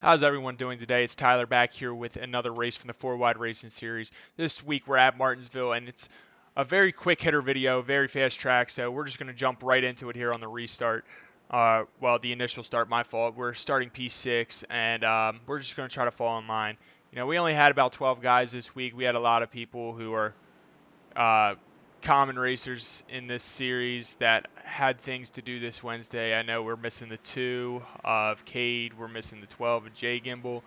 How's everyone doing today? It's Tyler back here with another race from the Four Wide Racing Series. This week we're at Martinsville, and it's a very quick hitter video, very fast track, so we're just going to jump right into it here on the restart. The initial start, my fault. We're starting P6, and we're just going to try to fall in line. We only had about 12 guys this week. We had a lot of people who are uh, common racers in this series that had things to do this Wednesday. I know we're missing the 2 of Cade. We're missing the 12 of Jay Gimbel.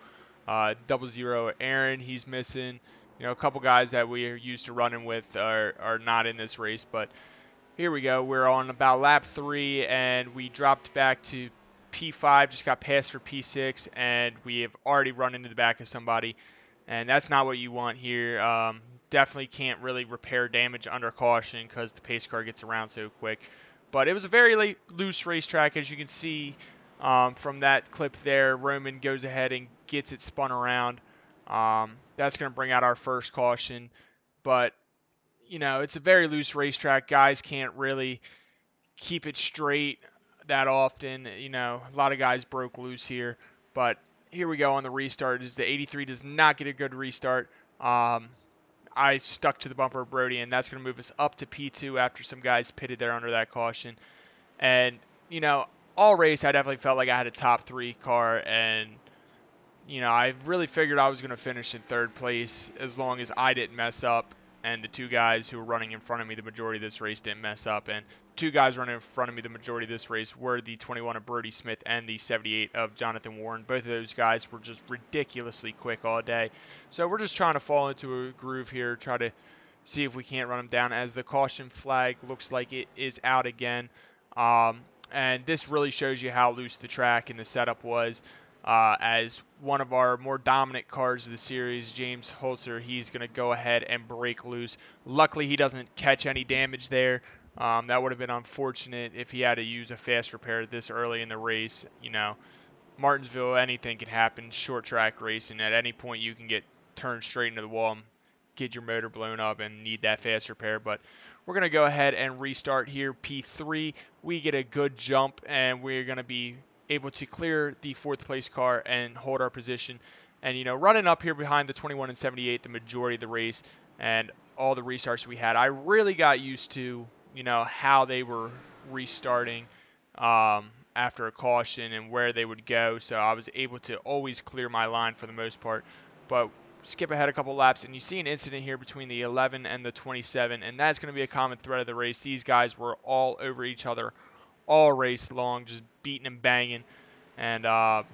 00 Aaron, he's missing. A couple guys that we are used to running with are not in this race. But here we go. We're on about lap 3, and we dropped back to P5, just got passed for P6, and we have already run into the back of somebody, and that's not what you want here. Definitely can't really repair damage under caution because the pace car gets around so quick. But it was a very loose racetrack, as you can see from that clip there. Roman goes ahead and gets it spun around. That's going to bring out our first caution, but it's a very loose racetrack. Guys can't really keep it straight that often. A lot of guys broke loose here, but here we go on the restart. Is the 83 does not get a good restart. I stuck to the bumper of Brody, and that's going to move us up to P2 after some guys pitted there under that caution. And, all race, I definitely felt like I had a top 3 car, and, I really figured I was going to finish in 3rd place as long as I didn't mess up, and the 2 guys who were running in front of me the majority of this race didn't mess up. And the 2 guys running in front of me the majority of this race were the 21 of Brody Smith and the 78 of Jonathan Warren. Both of those guys were just ridiculously quick all day. So we're just trying to fall into a groove here, try to see if we can't run them down, as the caution flag looks like it is out again. And this really shows you how loose the track and the setup was. As one of our more dominant cars of the series, James Holzer, he's going to go ahead and break loose. Luckily, he doesn't catch any damage there. That would have been unfortunate if he had to use a fast repair this early in the race. Martinsville, anything can happen. Short track racing, at any point you can get turned straight into the wall and get your motor blown up and need that fast repair. But we're going to go ahead and restart here. P3, we get a good jump, and we're going to be able to clear the 4th place car and hold our position. And, running up here behind the 21 and 78 the majority of the race and all the restarts we had, I really got used to, how they were restarting after a caution and where they would go. So I was able to always clear my line for the most part. But skip ahead a couple laps, and you see an incident here between the 11 and the 27, and that's going to be a common thread of the race. These guys were all over each other all race long, just beating and banging. And, a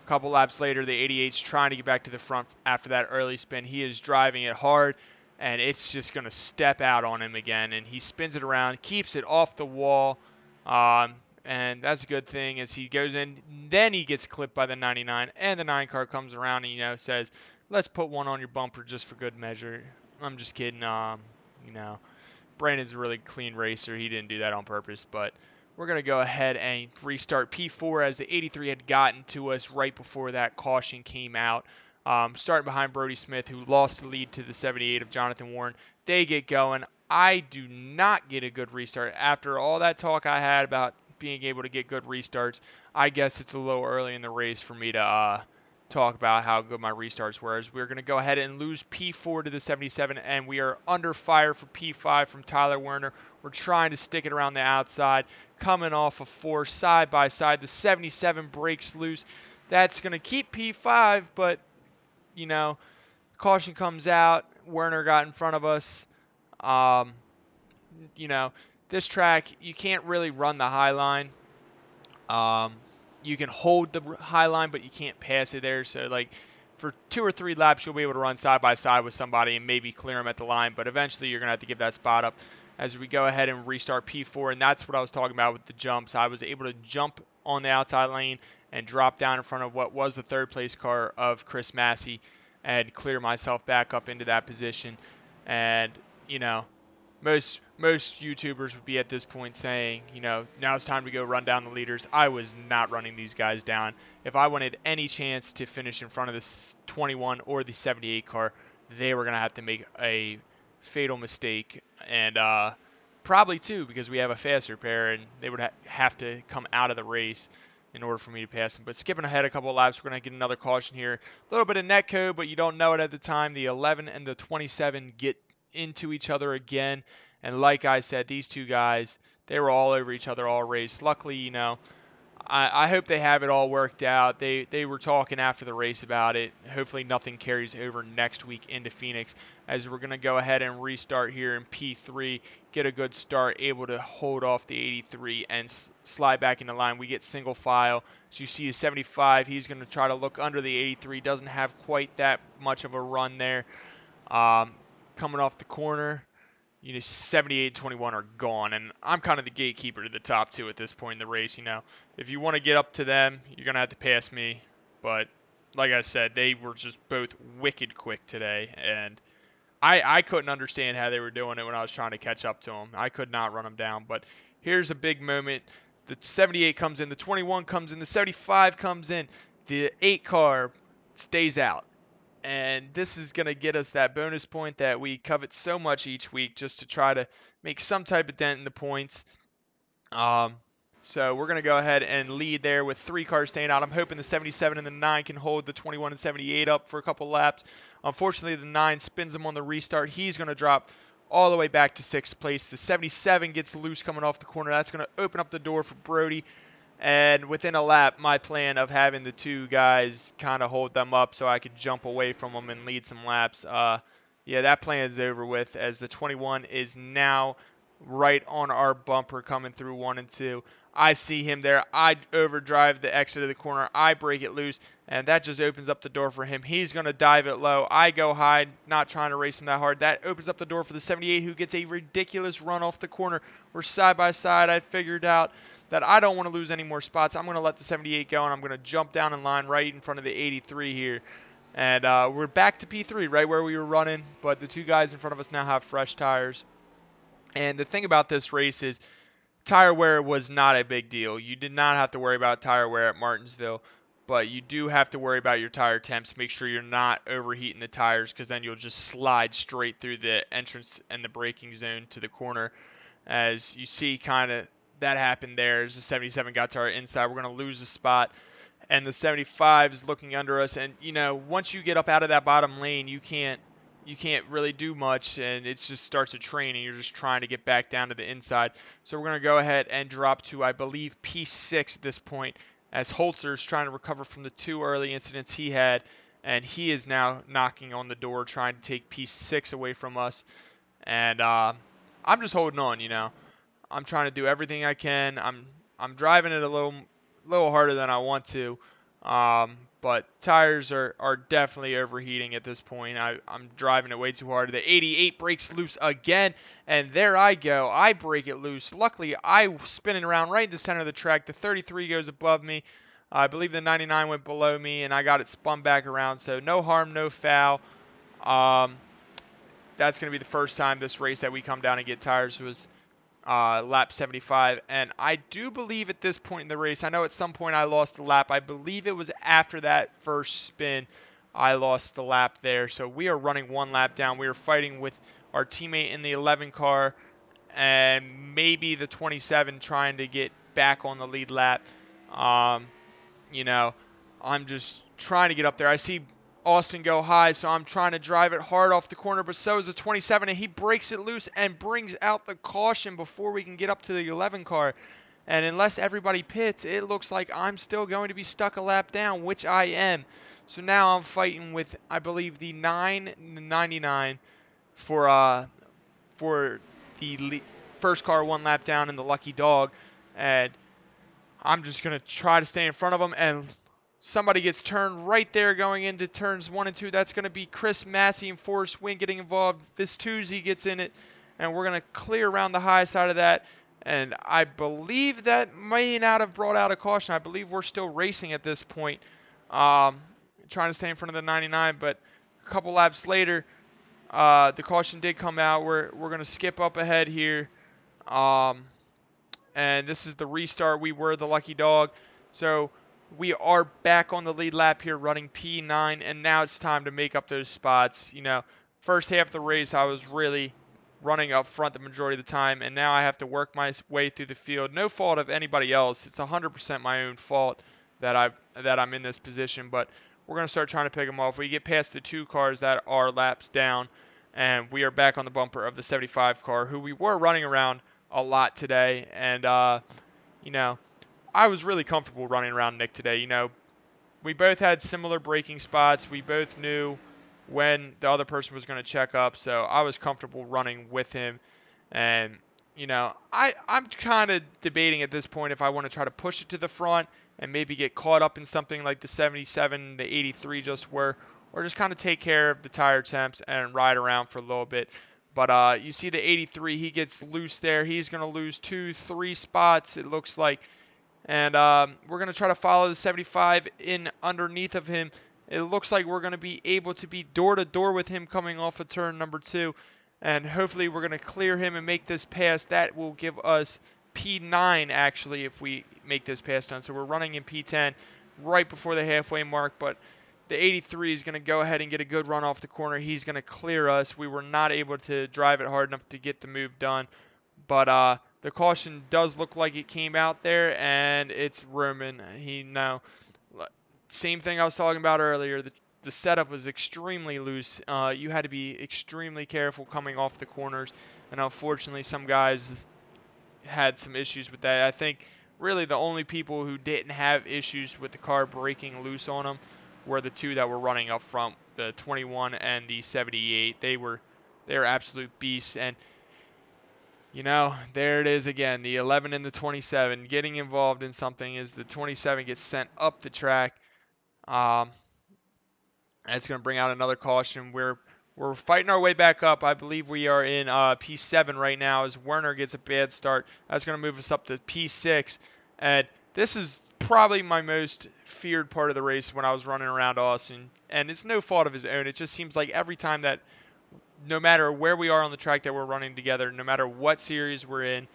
couple laps later, the 88's trying to get back to the front after that early spin. He is driving it hard, and it's just going to step out on him again. And he spins it around, keeps it off the wall. And that's a good thing as he goes in. Then he gets clipped by the 99, and the 9 car comes around and, says, let's put one on your bumper just for good measure. I'm just kidding. Brandon's a really clean racer. He didn't do that on purpose, but we're going to go ahead and restart P4 as the 83 had gotten to us right before that caution came out. Starting behind Brody Smith, who lost the lead to the 78 of Jonathan Warren. They get going. I do not get a good restart. After all that talk I had about being able to get good restarts, I guess it's a little early in the race for me to talk about how good my restarts were. As we're going to go ahead and lose P4 to the 77, and we are under fire for P5 from Tyler Werner. We're trying to stick it around the outside, coming off of 4 side by side. The 77 breaks loose. That's going to keep P5, but, caution comes out. Werner got in front of us. Um, this track, you can't really run the high line. You can hold the high line, but you can't pass it there. So, for 2 or 3 laps, you'll be able to run side by side with somebody and maybe clear them at the line. But eventually, you're going to have to give that spot up as we go ahead and restart P4. And that's what I was talking about with the jumps. I was able to jump on the outside lane and drop down in front of what was the 3rd place car of Chris Massey and clear myself back up into that position. And, most YouTubers would be at this point saying, now it's time to go run down the leaders. I was not running these guys down. If I wanted any chance to finish in front of this 21 or the 78 car, they were going to have to make a fatal mistake, and probably 2 because we have a fast repair, and they would have to come out of the race. in order for me to pass him. But skipping ahead a couple of laps, we're going to get another caution here. A little bit of net code, but you don't know it at the time. The 11 and the 27 get into each other again. And like I said, these two guys, they were all over each other all race. Luckily, I hope they have it all worked out. They were talking after the race about it. Hopefully nothing carries over next week into Phoenix, as we're going to go ahead and restart here in P3, get a good start, able to hold off the 83 and slide back into line. We get single file. So you see the 75, he's going to try to look under the 83. Doesn't have quite that much of a run there. Coming off the corner, 78 and 21 are gone, and I'm kind of the gatekeeper to the top two at this point in the race. If you want to get up to them, you're going to have to pass me. But like I said, they were just both wicked quick today, and I couldn't understand how they were doing it when I was trying to catch up to them. I could not run them down. But here's a big moment. The 78 comes in, the 21 comes in, the 75 comes in, the 8 car stays out. And this is going to get us that bonus point that we covet so much each week, just to try to make some type of dent in the points. So we're going to go ahead and lead there with 3 cars staying out. I'm hoping the 77 and the 9 can hold the 21 and 78 up for a couple laps. Unfortunately, the 9 spins him on the restart. He's going to drop all the way back to 6th place. The 77 gets loose coming off the corner. That's going to open up the door for Brody. And within a lap, my plan of having the 2 guys kind of hold them up so I could jump away from them and lead some laps, that plan is over with, as the 21 is now right on our bumper coming through 1 and 2. I see him there. I overdrive the exit of the corner. I break it loose, and that just opens up the door for him. He's going to dive it low. I go high, not trying to race him that hard. That opens up the door for the 78, who gets a ridiculous run off the corner. We're side by side. I figured out that I don't want to lose any more spots. I'm going to let the 78 go, and I'm going to jump down in line right in front of the 83 here. And we're back to P3, right where we were running, but the 2 guys in front of us now have fresh tires. And the thing about this race is tire wear was not a big deal. You did not have to worry about tire wear at Martinsville, but you do have to worry about your tire temps. Make sure you're not overheating the tires, because then you'll just slide straight through the entrance and the braking zone to the corner. As you see, kind of that happened there as the 77 got to our inside. We're going to lose a spot, and the 75 is looking under us. And, once you get up out of that bottom lane, you can't really do much, and it just starts a train, and you're just trying to get back down to the inside. So we're going to go ahead and drop to, I believe, P6 at this point, as Holzer's trying to recover from the 2 early incidents he had, and he is now knocking on the door trying to take P6 away from us. And I'm just holding on, I'm trying to do everything I can. I'm driving it a little harder than I want to. But tires are definitely overheating at this point. I'm driving it way too hard. The 88 breaks loose again, and there I go. I break it loose. Luckily, I was spinning around right in the center of the track. The 33 goes above me. I believe the 99 went below me, and I got it spun back around. So no harm, no foul. That's going to be the first time this race that we come down and get tires was lap 75, and I do believe at this point in the race, I know at some point I lost a lap. I believe it was after that first spin I lost the lap there. So we are running 1 lap down. We are fighting with our teammate in the 11 car and maybe the 27 trying to get back on the lead lap. I'm just trying to get up there. I see Austin go high, so I'm trying to drive it hard off the corner, but so is the 27, and he breaks it loose and brings out the caution before we can get up to the 11 car. And unless everybody pits, it looks like I'm still going to be stuck a lap down, which I am. So now I'm fighting with, I believe, the 9 and the 99 for the first car 1 lap down in the lucky dog. And I'm just going to try to stay in front of them, and somebody gets turned right there going into turns 1 and 2. That's going to be Chris Massey and Forrest Wing getting involved. Vistuzzi gets in it, and we're going to clear around the high side of that. And I believe that may not have brought out a caution. I believe we're still racing at this point. Trying to stay in front of the 99, but a couple laps later, the caution did come out. We're going to skip up ahead here. And this is the restart. We were the lucky dog. So we are back on the lead lap here running P9, and now it's time to make up those spots. First half of the race I was really running up front the majority of the time, and now I have to work my way through the field. No fault of anybody else. It's 100% my own fault that I'm in this position, but we're going to start trying to pick them off. We get past the 2 cars that are laps down, and we are back on the bumper of the 75 car, who we were running around a lot today. And, you know, I was really comfortable running around Nick today. We both had similar braking spots. We both knew when the other person was going to check up, so I was comfortable running with him. And I'm kind of debating at this point if I want to try to push it to the front and maybe get caught up in something like the 77, the 83 just were, or just kind of take care of the tire temps and ride around for a little bit. But you see the 83, he gets loose there. He's going to lose 2, 3 spots, it looks like. And we're going to try to follow the 75 in underneath of him. It looks like we're going to be able to be door-to-door with him coming off of turn number 2. And hopefully we're going to clear him and make this pass. That will give us P9, actually, if we make this pass done. So we're running in P10 right before the halfway mark. But the 83 is going to go ahead and get a good run off the corner. He's going to clear us. We were not able to drive it hard enough to get the move done. But the caution does look like it came out there, and it's Roman. Same thing I was talking about earlier. The setup was extremely loose. You had to be extremely careful coming off the corners, and unfortunately, some guys had some issues with that. I think really the only people who didn't have issues with the car breaking loose on them were the 2 that were running up front, the 21 and the 78. They're absolute beasts. And there it is again, the 11 and the 27 getting involved in something as the 27 gets sent up the track. That's going to bring out another caution. We're fighting our way back up. I believe we are in P7 right now as Werner gets a bad start. That's going to move us up to P6. And this is probably my most feared part of the race when I was running around Austin. And it's no fault of his own. It just seems like every time that no matter where we are on the track that we're running together, no matter what series we're in,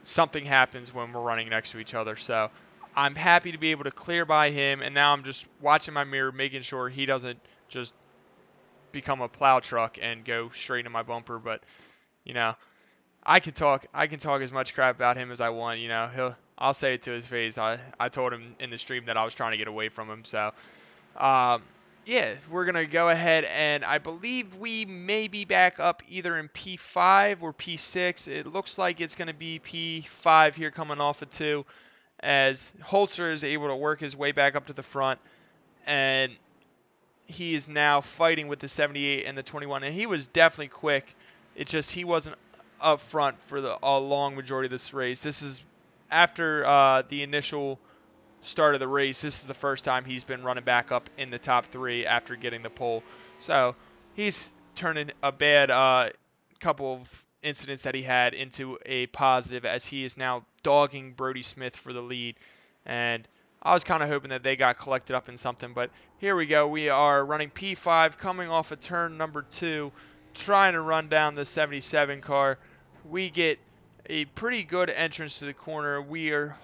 something happens when we're running next to each other. So I'm happy to be able to clear by him, and now I'm just watching my mirror, making sure he doesn't just become a plow truck and go straight in my bumper. But I can talk as much crap about him as I want. I'll say it to his face. I told him in the stream that I was trying to get away from him. So yeah, we're going to go ahead, and I believe we may be back up either in P5 or P6. It looks like it's going to be P5 here coming off of 2, as Holzer is able to work his way back up to the front, and he is now fighting with the 78 and the 21, and he was definitely quick. It's just he wasn't up front for a long majority of this race. This is after the initial start of the race. This is the first time he's been running back up in the top 3 after getting the pole. So he's turning a bad couple of incidents that he had into a positive, as he is now dogging Brody Smith for the lead. And I was kind of hoping that they got collected up in something, but here we go. We are running P5 coming off of turn number 2, trying to run down the 77 car. We get a pretty good entrance to the corner. We are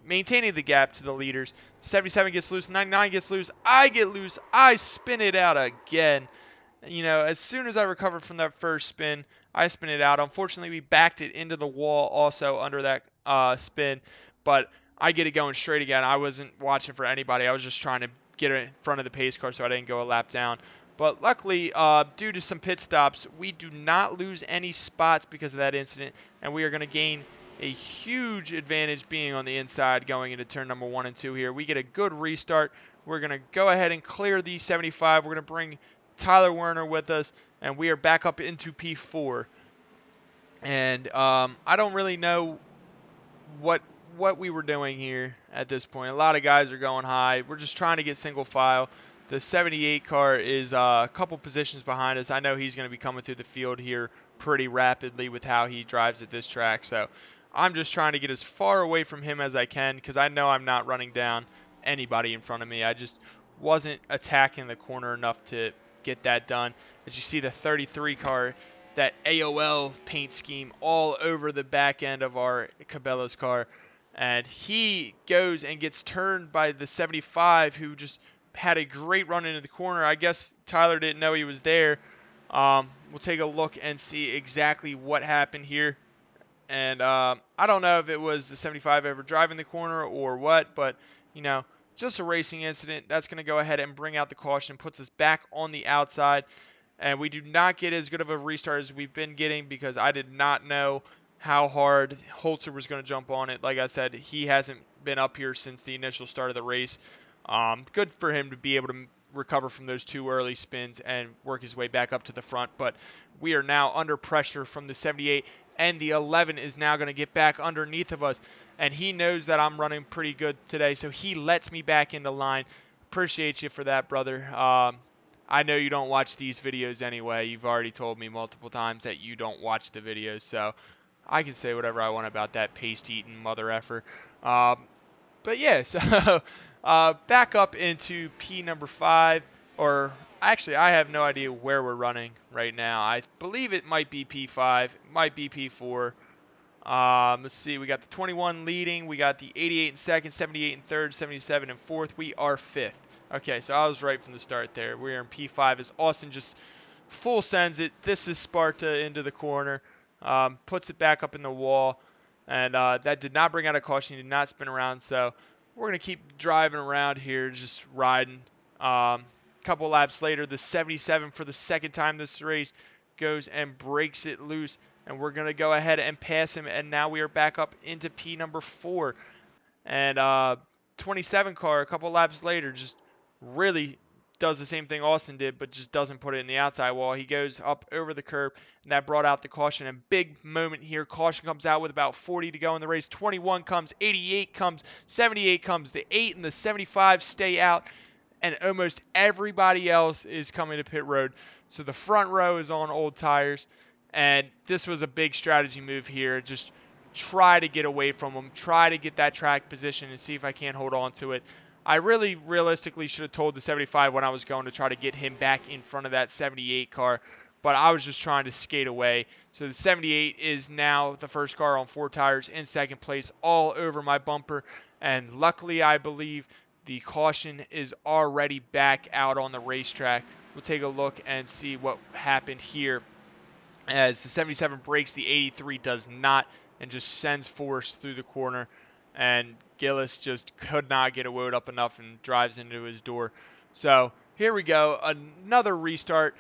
maintaining the gap to the leaders. 77 gets loose, 99 gets loose, I get loose, I spin it out again. As soon as I recovered from that first spin, I spin it out. Unfortunately, we backed it into the wall also under that spin, but I get it going straight again. I wasn't watching for anybody. I was just trying to get in front of the pace car so I didn't go a lap down. But luckily, due to some pit stops, we do not lose any spots because of that incident, and we are going to gain a huge advantage being on the inside going into turn number 1 and 2 here. We get a good restart. We're going to go ahead and clear the 75. We're going to bring Tyler Werner with us, and we are back up into P4. And I don't really know what we were doing here at this point. A lot of guys are going high. We're just trying to get single file. The 78 car is a couple positions behind us. I know he's going to be coming through the field here pretty rapidly with how he drives at this track. So I'm just trying to get as far away from him as I can, because I know I'm not running down anybody in front of me. I just wasn't attacking the corner enough to get that done. As you see the 33 car, that AOL paint scheme all over the back end of our Cabela's car. And he goes and gets turned by the 75, who just had a great run into the corner. I guess Tyler didn't know he was there. We'll take a look and see exactly what happened here. And I don't know if it was the 75 ever driving the corner or what, but, you know, just a racing incident. That's going to go ahead and bring out the caution, puts us back on the outside. And we do not get as good of a restart as we've been getting because I did not know how hard Holzer was going to jump on it. Like I said, he hasn't been up here since the initial start of the race. Good for him to be able to recover from those 2 early spins and work his way back up to the front. But we are now under pressure from the 78, and the 11 is now going to get back underneath of us. And he knows that I'm running pretty good today, so he lets me back into line. Appreciate you for that, brother. I know you don't watch these videos anyway. You've already told me multiple times that you don't watch the videos, so I can say whatever I want about that paste-eating mother effer. But yeah, so back up into P number 5, or actually I have no idea where we're running right now. I believe it might be P5, it might be P4. Let's see, we got the 21 leading, we got the 88 in second, 78 in third, 77 in fourth. We are 5th. Okay, so I was right from the start there. We're in P5 as Austin just full sends it. This is Sparta into the corner, puts it back up in the wall, and that did not bring out a caution. He did not spin around, so we're going to keep driving around here, just riding. Couple laps later, the 77 for the second time this race goes and breaks it loose, and we're going to go ahead and pass him, and now we are back up into P number 4. And 27 car, a couple laps later, just really does the same thing Austin did, but just doesn't put it in the outside wall. He goes up over the curb, and that brought out the caution. And big moment here. Caution comes out with about 40 to go in the race. 21 comes, 88 comes, 78 comes. The 8 and the 75 stay out, and almost everybody else is coming to pit road. So the front row is on old tires, and this was a big strategy move here. Just try to get away from him, try to get that track position and see if I can't hold on to it. I really realistically should have told the 75 when I was going to try to get him back in front of that 78 car, but I was just trying to skate away. So the 78 is now the first car on 4 tires in second place, all over my bumper, and luckily I believe the caution is already back out on the racetrack. We'll take a look and see what happened here. As the 77 breaks, the 83 does not, and just sends force through the corner, and Gillis just could not get a load up enough and drives into his door. So here we go, another restart,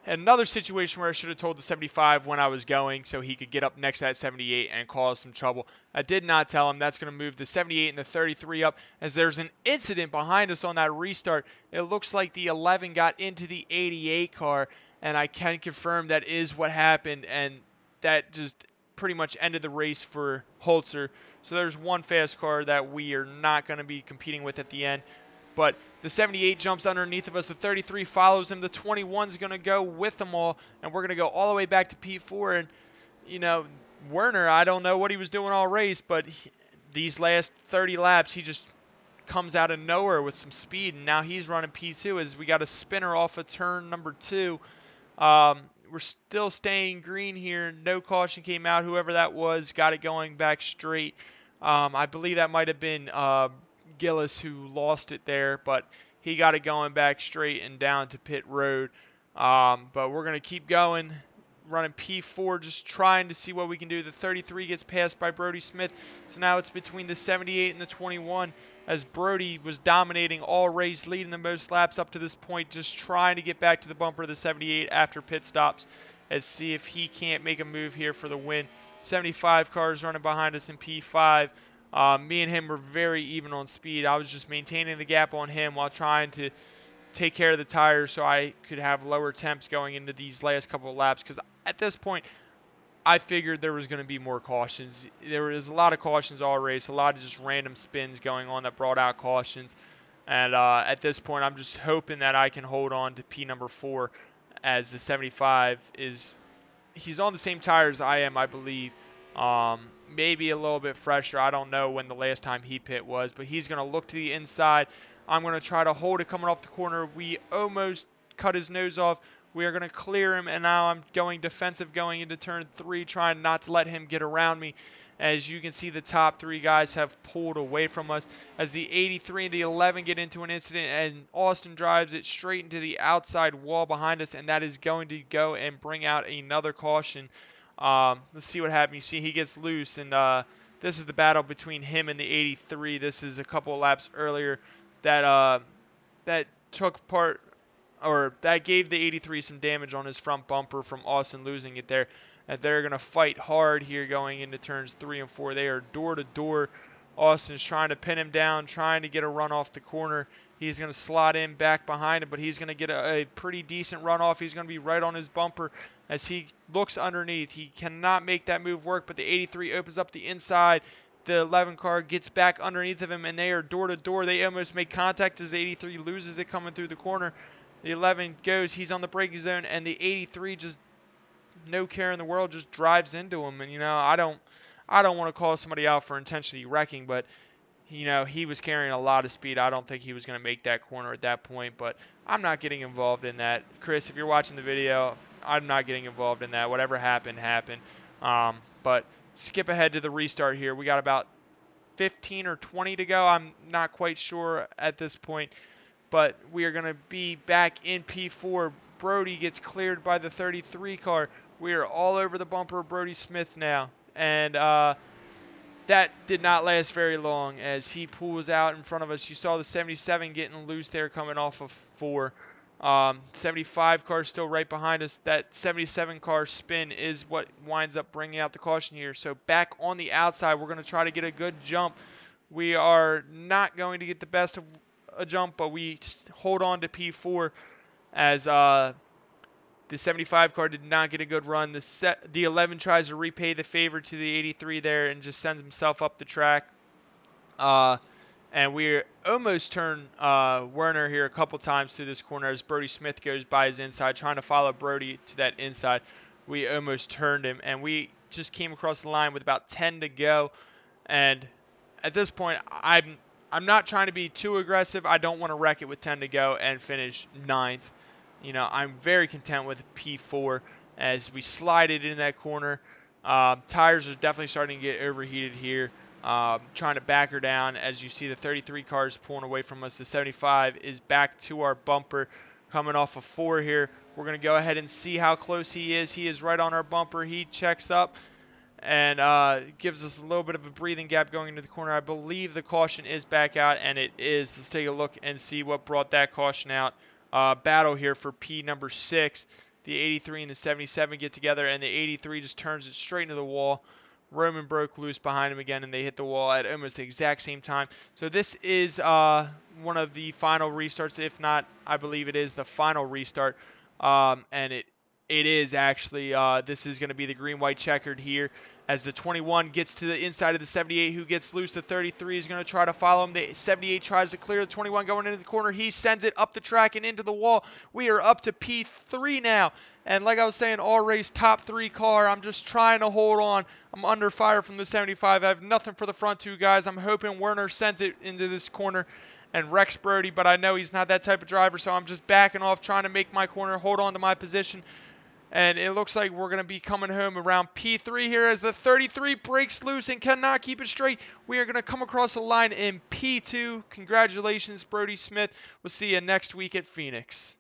another situation where I should have told the 75 when I was going so he could get up next to that 78 and cause some trouble. I did not tell him. That's going to move the 78 and the 33 up, as there's an incident behind us on that restart. It looks like the 11 got into the 88 car, and I can confirm that is what happened, and that just pretty much ended the race for Holzer. So there's one fast car that we are not going to be competing with at the end. But the 78 jumps underneath of us. The 33 follows him. The 21 is going to go with them all, and we're going to go all the way back to P4. And, you know, Werner, I don't know what he was doing all race, but these last 30 laps, he just comes out of nowhere with some speed, and now he's running P2 as we got a spinner off of turn number 2. We're still staying green here. No caution came out. Whoever that was got it going back straight. I believe that might have been Gillis who lost it there, but he got it going back straight and down to pit road. But we're going to keep going, running P4, just trying to see what we can do. The 33 gets passed by Brody Smith, so now it's between the 78 and the 21, as Brody was dominating all race, leading the most laps up to this point, just trying to get back to the bumper of the 78 after pit stops and see if he can't make a move here for the win. 75 cars running behind us in P5. Me and him were very even on speed. I was just maintaining the gap on him while trying to take care of the tires so I could have lower temps going into these last couple of laps, because at this point I figured there was going to be more cautions. There was a lot of cautions all race, a lot of just random spins going on that brought out cautions. And at this point, I'm just hoping that I can hold on to P number 4, as the 75 he's on the same tires I am, I believe. Maybe a little bit fresher. I don't know when the last time he pit was, but he's going to look to the inside. I'm going to try to hold it coming off the corner. We almost cut his nose off. We are going to clear him, and now I'm going defensive going into turn 3, trying not to let him get around me. As you can see, the top 3 guys have pulled away from us as the 83 and the 11 get into an incident, and Austin drives it straight into the outside wall behind us, and that is going to go and bring out another caution. Let's see what happens. You see he gets loose, and this is the battle between him and the 83. This is a couple of laps earlier that that took part, or that gave the 83 some damage on his front bumper from Austin losing it there. And they're going to fight hard here going into turns 3 and 4. They are door to door. Austin's trying to pin him down, trying to get a run off the corner. He's going to slot in back behind him, but he's going to get a pretty decent run off. He's going to be right on his bumper as he looks underneath. He cannot make that move work, but the 83 opens up the inside. The 11 car gets back underneath of him, and they are door to door. They almost make contact as the 83 loses it coming through the corner. The 11 goes, he's on the braking zone, and the 83 just no care in the world just drives into him. And I don't want to call somebody out for intentionally wrecking, but he was carrying a lot of speed. I don't think he was going to make that corner at that point, but I'm not getting involved in that. Chris, if you're watching the video, I'm not getting involved in that. Whatever happened, happened. But skip ahead to the restart here. We got about 15 or 20 to go. I'm not quite sure at this point, but we are going to be back in P4. Brody gets cleared by the 33 car. We are all over the bumper of Brody Smith now, and that did not last very long as he pulls out in front of us. You saw the 77 getting loose there coming off of 4. 75 car still right behind us. That 77 car spin is what winds up bringing out the caution here. So back on the outside, we're going to try to get a good jump. We are not going to get the best of a jump, but we hold on to P4 as the 75 car did not get a good run. The 11 tries to repay the favor to the 83 there and just sends himself up the track. And we almost turn Werner here a couple times through this corner as Brody Smith goes by his inside, trying to follow Brody to that inside. We almost turned him, and we just came across the line with about 10 to go. And at this point, I'm not trying to be too aggressive. I don't want to wreck it with 10 to go and finish 9th. I'm very content with P4 as we slide it in that corner. Tires are definitely starting to get overheated here. Trying to back her down as you see the 33 cars pulling away from us. The 75 is back to our bumper coming off of 4 here. We're going to go ahead and see how close he is. He is right on our bumper. He checks up and gives us a little bit of a breathing gap going into the corner. I believe the caution is back out, and it is. Let's take a look and see what brought that caution out. Battle here for P number 6. The 83 and the 77 get together, and the 83 just turns it straight into the wall. Roman broke loose behind him again, and they hit the wall at almost the exact same time. So this is one of the final restarts. If not, I believe it is the final restart. And it is actually, this is going to be the green-white checkered here as the 21 gets to the inside of the 78 who gets loose. The 33 is going to try to follow him. The 78 tries to clear the 21 going into the corner. He sends it up the track and into the wall. We are up to P3 now. And like I was saying, all race top 3 car. I'm just trying to hold on. I'm under fire from the 75. I have nothing for the front 2 guys. I'm hoping Werner sends it into this corner and wrecks Brody, but I know he's not that type of driver, so I'm just backing off, trying to make my corner, hold on to my position. And it looks like we're going to be coming home around P3 here as the 33 breaks loose and cannot keep it straight. We are going to come across the line in P2. Congratulations, Brody Smith. We'll see you next week at Phoenix.